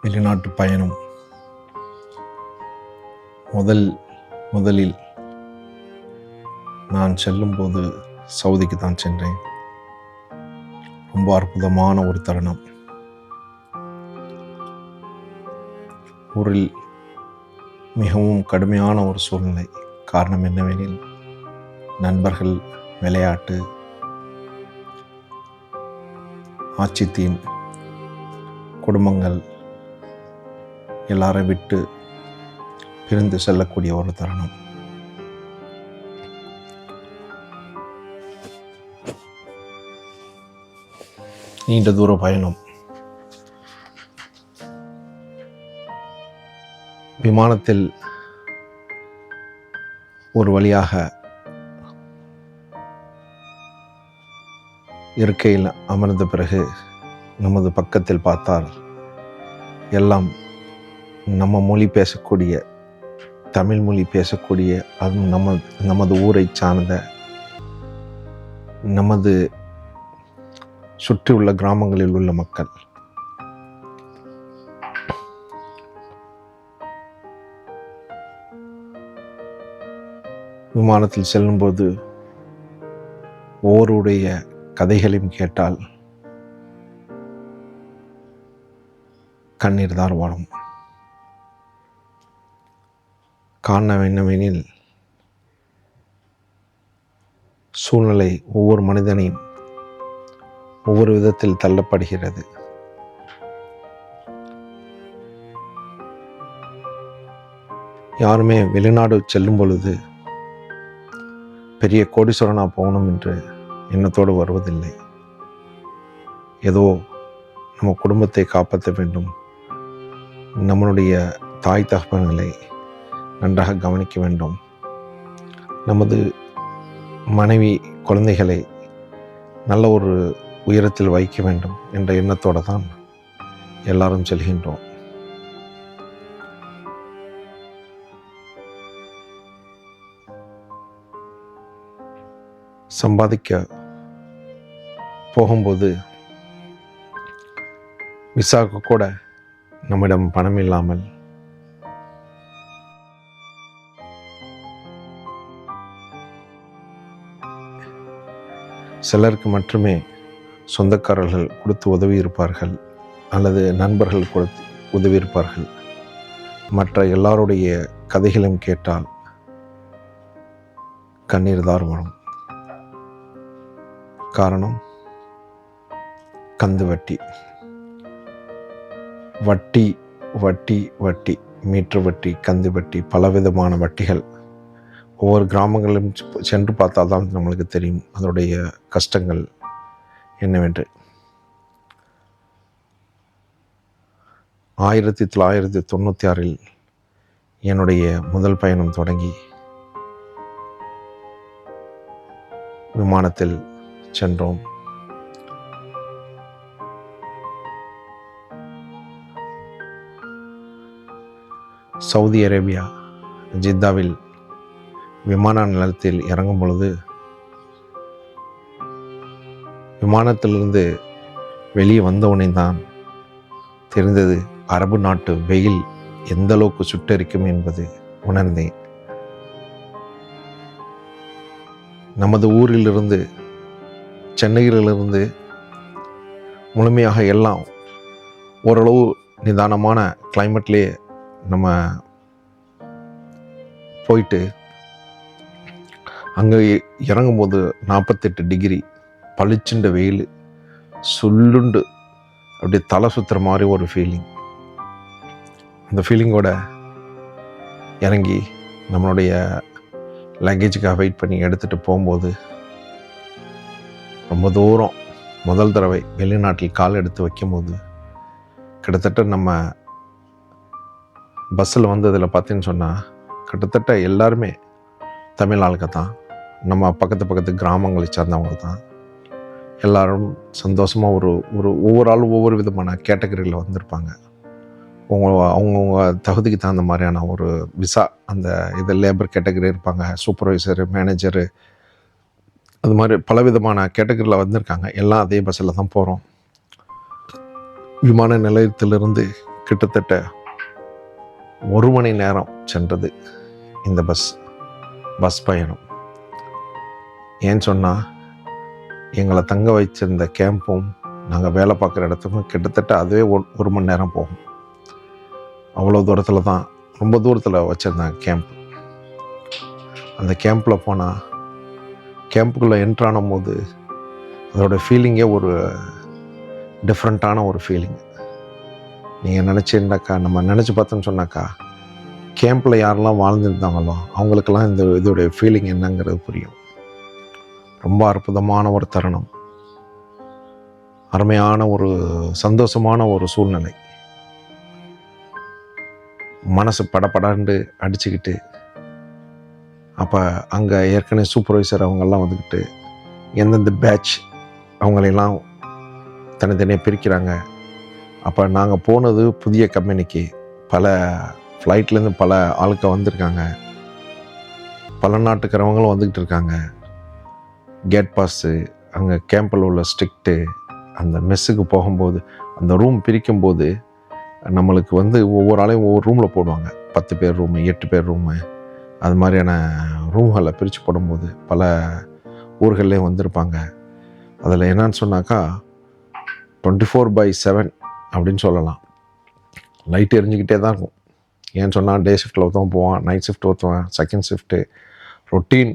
வெளிநாட்டு பயணம் முதலில் நான் செல்லும்போது சவுதிக்கு தான் சென்றேன். ரொம்ப அற்புதமான ஒரு தருணம். ஊரில் மிகவும் கடுமையான ஒரு சூழ்நிலை. காரணம் என்னவெனில், நண்பர்கள், விளையாட்டு, ஆட்சித்தீன், குடும்பங்கள் எல்லாரை விட்டு பிரிந்து செல்லக்கூடிய ஒரு தருணம். நீண்ட தூர பயணம். விமானத்தில் ஒரு வழியாக இருக்கையில் அமர்ந்த பிறகு நமது பக்கத்தில் பார்த்தால் எல்லாம் நம்ம மொழி பேசக்கூடிய, தமிழ் மொழி பேசக்கூடிய, அதுவும் நமது ஊரை சார்ந்த, நமது சுற்றியுள்ள கிராமங்களில் உள்ள மக்கள். விமானத்தில் செல்லும்போது ஒவ்வொருடைய கதைகளையும் கேட்டால் கண்ணீர் தான் வரும். காரணம் என்னவெனில், சூழ்நிலை ஒவ்வொரு மனிதனையும் ஒவ்வொரு விதத்தில் தள்ளப்படுகிறது. யாருமே வெளிநாடு செல்லும் பொழுது பெரிய கோடீஸ்வரனா போகணும் என்று எண்ணத்தோடு வருவதில்லை. ஏதோ நம்ம குடும்பத்தை காப்பாற்ற வேண்டும், நம்மளுடைய தாய் தகப்பன்களை நன்றாக கவனிக்க வேண்டும், நமது மனைவி குழந்தைகளை நல்ல ஒரு உயரத்தில் வைக்க வேண்டும் என்ற எண்ணத்தோடு தான் எல்லாரும் செல்கின்றோம். சம்பாதிக்க போகும்போது விசாவுக்கு கூட நம்மிடம் பணம் இல்லாமல் சிலருக்கு மட்டுமே சொந்தக்காரர்கள் கொடுத்து உதவி இருப்பார்கள், அல்லது நண்பர்கள் கொடுத்து உதவி இருப்பார்கள். மற்ற எல்லாருடைய கதைகளும் கேட்டால் கண்ணீர் தான் வரும். காரணம், கந்து வட்டி, வட்டி வட்டி வட்டி, மீட்டர் வட்டி, கந்து வட்டி, பலவிதமான வட்டிகள். ஒவ்வொரு கிராமங்களிலும் சென்று பார்த்தால் தான் நம்மளுக்கு தெரியும் அதனுடைய கஷ்டங்கள் என்னவென்று. 1996 என்னுடைய முதல் பயணம் தொடங்கி விமானத்தில் சென்றோம். சவுதி அரேபியா ஜித்தாவில் விமான நிலையத்தில் இறங்கும் பொழுது, விமானத்திலிருந்து வெளியே வந்தவுடனே தான் தெரிந்தது அரபு நாட்டு வெயில் எந்த அளவுக்கு சுட்டரிக்கும் என்பது உணர்ந்தேன். நமது ஊரிலிருந்து, சென்னையிலிருந்து முழுமையாக எல்லாம் ஓரளவு நிதானமான கிளைமேட்லேயே நம்ம போயிட்டு அங்கே இறங்கும்போது 48 டிகிரி பளிச்சுண்ட வெயில், சுள்ளுண்டு அப்படியே தலை சுற்றுற மாதிரி ஒரு ஃபீலிங். அந்த ஃபீலிங்கோட இறங்கி நம்மளுடைய லக்கேஜுக்காக வெயிட் பண்ணி எடுத்துகிட்டு போகும்போது, ரொம்ப தூரம் முதல் தடவை வெளிநாட்டில் கால் எடுத்து வைக்கும்போது, கிட்டத்தட்ட நம்ம பஸ்ஸில் வந்ததில் பார்த்தீங்கன்னு சொன்னால் கிட்டத்தட்ட எல்லாருமே தமிழ் ஆளுங்க தான், நம்ம பக்கத்து கிராமங்களை சார்ந்தவங்க தான். எல்லாரும் சந்தோஷமாக ஒரு ஒவ்வொரு ஆளும் ஒவ்வொரு விதமான கேட்டகரியில் வந்திருப்பாங்க. அவங்கவுங்க தகுதிக்கு தகுந்த மாதிரியான ஒரு விசா, அந்த இது லேபர் கேட்டகரி இருப்பாங்க, சூப்பர்வைசரு, மேனேஜரு, அது மாதிரி பலவிதமான கேட்டகரியில் வந்திருக்காங்க. எல்லாம் அதே பஸ்ஸில் தான் போகிறோம். விமான நிலையத்திலிருந்து கிட்டத்தட்ட 1 மணி நேரம் சென்றது இந்த பஸ் பயணம். ஏன்னு சொன்னால் எங்களை தங்க வச்சிருந்த கேம்பும் நாங்கள் வேலை பார்க்குற இடத்துக்கும் கிட்டத்தட்ட அதுவே 1 மணி நேரம் போகும். அவ்வளோ தூரத்தில் தான், ரொம்ப தூரத்தில் வச்சுருந்தாங்க கேம்ப். அந்த கேம்பில் போனால் கேம்புக்குள்ளே என்ட்ரான போது அதோடய ஃபீலிங்கே ஒரு டிஃப்ரெண்ட்டான ஒரு ஃபீலிங். நீங்கள் நினச்சிருந்தாக்கா, நம்ம நினச்சி பார்த்தோன்னு சொன்னாக்கா, கேம்பில் யாரெல்லாம் வாழ்ந்துருந்தாங்களோ அவங்களுக்கெல்லாம் இதோடைய ஃபீலிங் என்னங்கிறது புரியும். ரொம்ப அற்புதமான ஒரு தருணம், அருமையான ஒரு சந்தோஷமான ஒரு சூழ்நிலை. மனசு படப்படாண்டு அடிச்சுக்கிட்டு, அப்போ அங்கே ஏற்கனவே சூப்பர்வைசர் அவங்கெல்லாம் வந்துக்கிட்டு எந்தெந்த பேட்ச் அவங்களையெல்லாம் தனித்தனியாக பிரிக்கிறாங்க. அப்போ நாங்கள் போனது புதிய கம்பெனிக்கு, பல ஃப்ளைட்லேருந்து பல ஆளுக்க வந்திருக்காங்க, பல நாட்டுக்கிறவங்களும் வந்துக்கிட்டு இருக்காங்க. கேட் பாஸு, அங்கே கேம்பில் உள்ள ஸ்ட்ரிக்ட்டு, அந்த மெஸ்ஸுக்கு போகும்போது அந்த ரூம் பிரிக்கும்போது நம்மளுக்கு ஒவ்வொரு ஆளையும் ஒவ்வொரு ரூமில் போடுவாங்க. 10 பேர் ரூமு, 8 பேர் ரூமு, அது மாதிரியான ரூம்களை பிரித்து போடும்போது பல ஊர்கள்லேயும் வந்திருப்பாங்க. அதில் என்னன்னு சொன்னாக்கா 24/7 அப்படின்னு சொல்லலாம். லைட் எரிஞ்சிக்கிட்டே தான் இருக்கும். ஏன்னு சொன்னால் டே ஷிஃப்ட்டில் ஒருத்தவன் போவான், நைட் ஷிஃப்ட் ஒருத்தவன், செகண்ட் ஷிஃப்ட்டு, ரொட்டீன்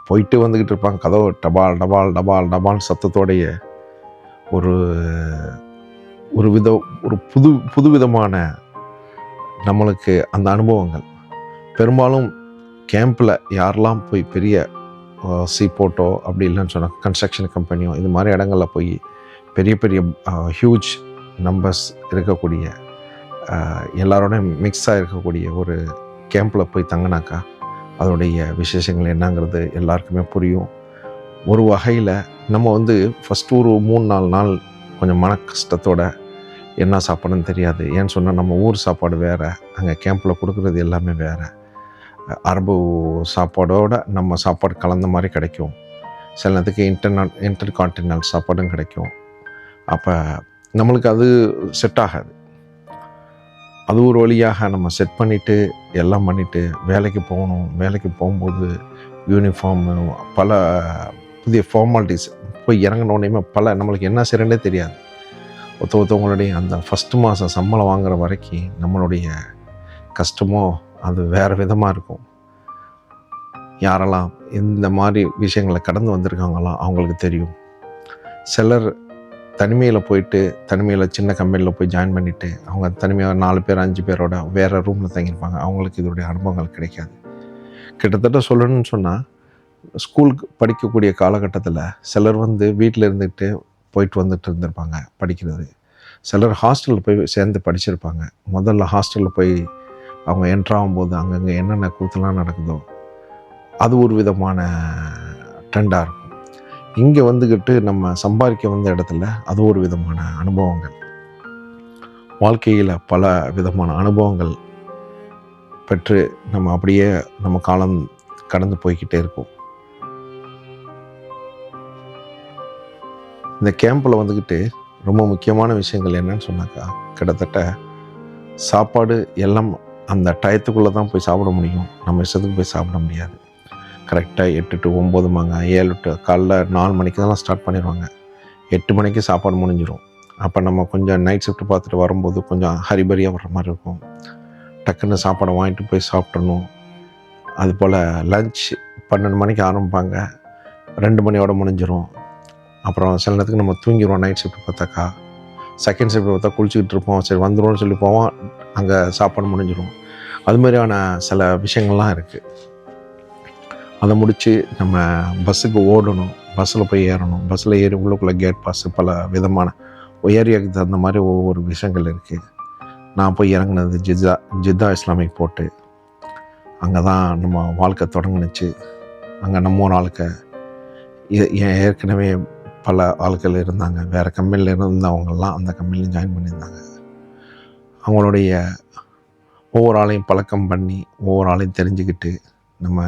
போயிட்டு வந்துக்கிட்டு இருப்பாங்க. கதவு டபால் டபால் டபால் டபால் சத்தத்தோடைய ஒரு புது விதமான நம்மளுக்கு அந்த அனுபவங்கள். பெரும்பாலும் கேம்பில் யாரெல்லாம் போய் பெரிய சீபோர்ட்டோ அப்படி இல்லைன்னு சொன்னால் கன்ஸ்ட்ரக்ஷன் கம்பெனியோ இது மாதிரி இடங்களில் போய் பெரிய பெரிய ஹியூஜ் நம்பர்ஸ் இருக்கக்கூடிய எல்லாரோடையும் மிக்ஸாக இருக்கக்கூடிய ஒரு கேம்பில் போய் தங்கினாக்கா அதோடைய விசேஷங்கள் என்னங்கிறது எல்லாருக்குமே புரியும். ஒரு வகையில் நம்ம ஃபஸ்ட்டு ஒரு 3-4 நாள் கொஞ்சம் மன கஷ்டத்தோட என்ன சாப்பாடுன்னு தெரியாது. ஏன்னு சொன்னால் நம்ம ஊர் சாப்பாடு வேறு, அங்கே கேம்பில் கொடுக்குறது எல்லாமே வேறு. அரபு சாப்பாடோடு நம்ம சாப்பாடு கலந்த மாதிரி கிடைக்கும். சில நேரத்துக்கு இன்டர்கான்டினல் சாப்பாடும் கிடைக்கும். அப்போ நம்மளுக்கு அது செட் ஆகாது. அது ஒரு வழியாக நம்ம செட் பண்ணிவிட்டு எல்லாம் பண்ணிவிட்டு வேலைக்கு போகணும். வேலைக்கு போகும்போது யூனிஃபார்மு, பல புதிய ஃபார்மாலிட்டிஸ் போய் இறங்கினோடனே நம்மளுக்கு என்ன செய்கிறேன்னே தெரியாது. ஒருத்தவங்களுடைய அந்த ஃபஸ்ட்டு மாதம் சம்பளம் வாங்குகிற வரைக்கும் நம்மளுடைய கஷ்டமோ அது வேறு விதமாக இருக்கும். யாரெல்லாம் இந்த மாதிரி விஷயங்களை கடந்து வந்திருக்காங்களோ அவங்களுக்கு தெரியும். சிலர் தனிமையில் போயிட்டு தனிமையில் சின்ன கம்பெனியில் போய் ஜாயின் பண்ணிவிட்டு அவங்க தனிமையாக 4 பேர் 5 பேரோட வேறு ரூமில் தங்கியிருப்பாங்க. அவங்களுக்கு இதோடைய அனுபவங்கள் கிடைக்காது. கிட்டத்தட்ட சொல்லணும்னு சொன்னால் ஸ்கூலுக்கு படிக்கக்கூடிய காலகட்டத்தில் சிலர் வீட்டில் இருந்துக்கிட்டு போயிட்டு வந்துட்டு இருந்திருப்பாங்க படிக்கிறது. சிலர் ஹாஸ்டலில் போய் சேர்ந்து படிச்சிருப்பாங்க. முதல்ல ஹாஸ்டலில் போய் அவங்க என்ட்ராகும்போது அங்கங்கே என்னென்ன கூத்துலாம் நடக்குதோ அது ஒரு விதமான ட்ரெண்டாக இருக்கும். இங்கே வந்துக்கிட்டு நம்ம சம்பாதிக்க வந்த இடத்துல அது ஒரு விதமான அனுபவங்கள். வாழ்க்கையில் பல விதமான அனுபவங்கள் பெற்று நம்ம அப்படியே நம்ம காலம் கடந்து போய்கிட்டே இருக்கும். இந்த கேம்பில் வந்துக்கிட்டு ரொம்ப முக்கியமான விஷயங்கள் என்னன்னு சொன்னாக்கா, கிட்டத்தட்ட சாப்பாடு எல்லாம் அந்த டயத்துக்குள்ளே தான் போய் சாப்பிட முடியும். நம்ம இஷ்டத்துக்கு போய் சாப்பிட முடியாது. கரெக்டாக 8 to 9 7 to காலைல 4 மணிக்கு தான் ஸ்டார்ட் பண்ணிடுவாங்க. 8 மணிக்கு சாப்பாடு முடிஞ்சிடும். அப்போ நம்ம கொஞ்சம் நைட் ஷிஃப்ட் பார்த்துட்டு வரும்போது கொஞ்சம் ஹரிபரியாக வர்ற மாதிரி இருக்கும். டக்குன்னு சாப்பாடை வாங்கிட்டு போய் சாப்பிட்றணும். அதுபோல் லஞ்ச் 12 மணிக்கு ஆரம்பிப்பாங்க, 2 மணியோட முடிஞ்சிடும். அப்புறம் சில நேரத்துக்கு நம்ம தூங்கிடுவோம். நைட் ஷிஃப்ட் பார்த்தாக்கா செகண்ட் ஷிஃப்ட் பார்த்தா குளிச்சுக்கிட்டு இருப்போம். சரி வந்துடும்னு சொல்லி போவோம், அங்கே சாப்பாடு முடிஞ்சிடும். அது மாதிரியான சில விஷயங்கள்லாம் இருக்குது. அதை முடித்து நம்ம பஸ்ஸுக்கு ஓடணும், பஸ்ஸில் போய் ஏறணும். பஸ்ஸில் ஏறி உள்ளுக்குள்ளே கேட் பாஸு பல விதமான ஏரியாவுக்கு தகுந்த மாதிரி ஒவ்வொரு விஷயங்கள் இருக்குது. நான் போய் இறங்குனது ஜித்தா இஸ்லாமிக் போர்ட்டு. அங்கே தான் நம்ம வாழ்க்கை தொடங்குனுச்சு. அங்கே நம்ம ஒரு ஆளுக்க ஏற்கனவே பல ஆட்கள் இருந்தாங்க. வேறு கம்பெனியில் இருந்தவங்கெல்லாம் அந்த கம்பெனியில் ஜாயின் பண்ணியிருந்தாங்க. அவங்களுடைய ஒவ்வொரு ஆளையும் பழக்கம் பண்ணி ஒவ்வொரு ஆளையும் தெரிஞ்சுக்கிட்டு நம்ம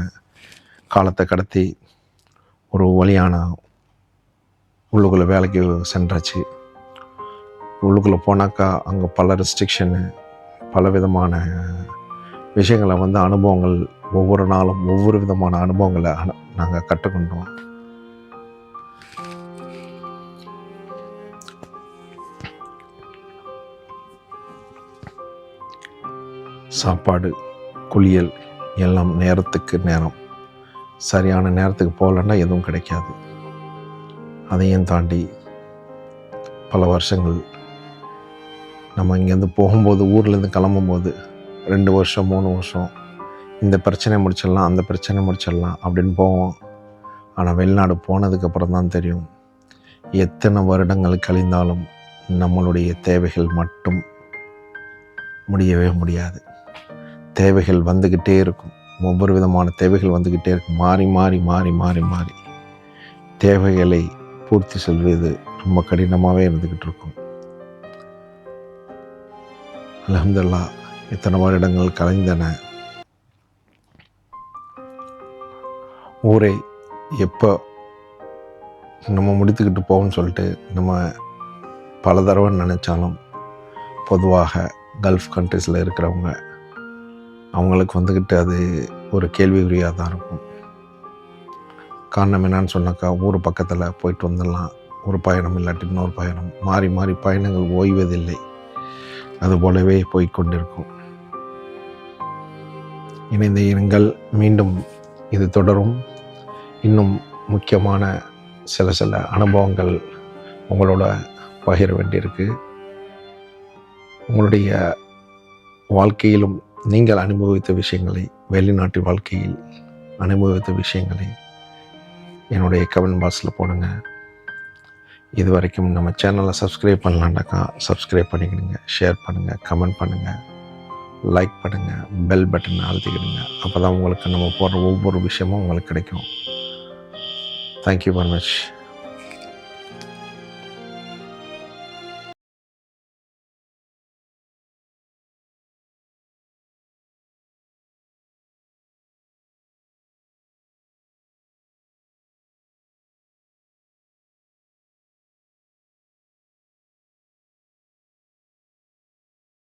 காலத்தை கடத்தி ஒரு வழியான உள்ளுக்குள்ளே வேலைக்கு சென்றாச்சு. உள்ளுக்குள்ளே போனாக்கா அங்கே பல ரெஸ்ட்ரிக்ஷனு, பலவிதமான விஷயங்களை வந்து அனுபவங்கள் ஒவ்வொரு நாளும் ஒவ்வொரு விதமான அனுபவங்களை நாங்கள் கற்றுக்கொண்டோம். சாப்பாடு, குளியல் எல்லாம் நேரத்துக்கு நேரம், சரியான நேரத்துக்கு போகலன்னா எதுவும் கிடைக்காது. அதையும் தாண்டி பல வருஷங்கள் நம்ம இங்கேருந்து போகும்போது, ஊர்லேருந்து கிளம்பும்போது 2 வருஷம் 3 வருஷம் இந்த பிரச்சனையை முடிச்சிடலாம், அந்த பிரச்சனையை முடிச்சிடலாம் அப்படின்னு போவோம். ஆனால் வெளிநாடு போனதுக்கப்புறம் தான் தெரியும், எத்தனை வருடங்கள் கழிந்தாலும் நம்மளுடைய தேவைகள் மட்டும் முடியவே முடியாது. தேவைகள் வந்துக்கிட்டே இருக்கும். ஒவ்வொரு விதமான தேவைகள் வந்துக்கிட்டே இருக்கும். மாறி மாறி மாறி மாறி மாறி தேவைகளை பூர்த்தி செய்வது ரொம்ப கடினமாகவே இருந்துக்கிட்டு இருக்கும். அல்ஹம்துலில்லாஹ், இத்தனை வருடங்கள் கலைந்தன. ஊரை எப்போ நம்ம முடித்துக்கிட்டு போவோம்னு சொல்லிட்டு நம்ம பல தடவை நினச்சாலும், பொதுவாக கல்ஃப் கண்ட்ரீஸில் இருக்கிறவங்க அவங்களுக்கு வந்துக்கிட்டு அது ஒரு கேள்விக்குறியாக தான் இருக்கும். காரணம் என்னன்னு சொன்னாக்கா, ஊர் பக்கத்தில் போயிட்டு வந்துடலாம், ஒரு பயணம் இல்லாட்டி இன்னொரு பயணம், மாறி மாறி பயணங்கள் ஓய்வதில்லை, அது போலவே போய்கொண்டிருக்கும். இணைந்த இருங்கள், மீண்டும் இது தொடரும். இன்னும் முக்கியமான சில அனுபவங்கள் உங்களோட பகிர வேண்டியிருக்கு. உங்களுடைய வாழ்க்கையிலும் நீங்கள் அனுபவித்த விஷயங்களை, வெளிநாட்டு வாழ்க்கையில் அனுபவித்த விஷயங்களை என்னுடைய கமெண்ட் பாக்ஸில் போடுங்க. இது வரைக்கும் நம்ம சேனலை சப்ஸ்கிரைப் பண்ணலான்னாக்கா சப்ஸ்கிரைப் பண்ணிக்கிடுங்க, ஷேர் பண்ணுங்கள், கமெண்ட் பண்ணுங்கள், லைக் பண்ணுங்கள், பெல் பட்டனை அழுத்திக்கிடுங்க. அப்போ தான் உங்களுக்கு நம்ம போடுற ஒவ்வொரு விஷயமும் உங்களுக்கு கிடைக்கும். Thank you very much.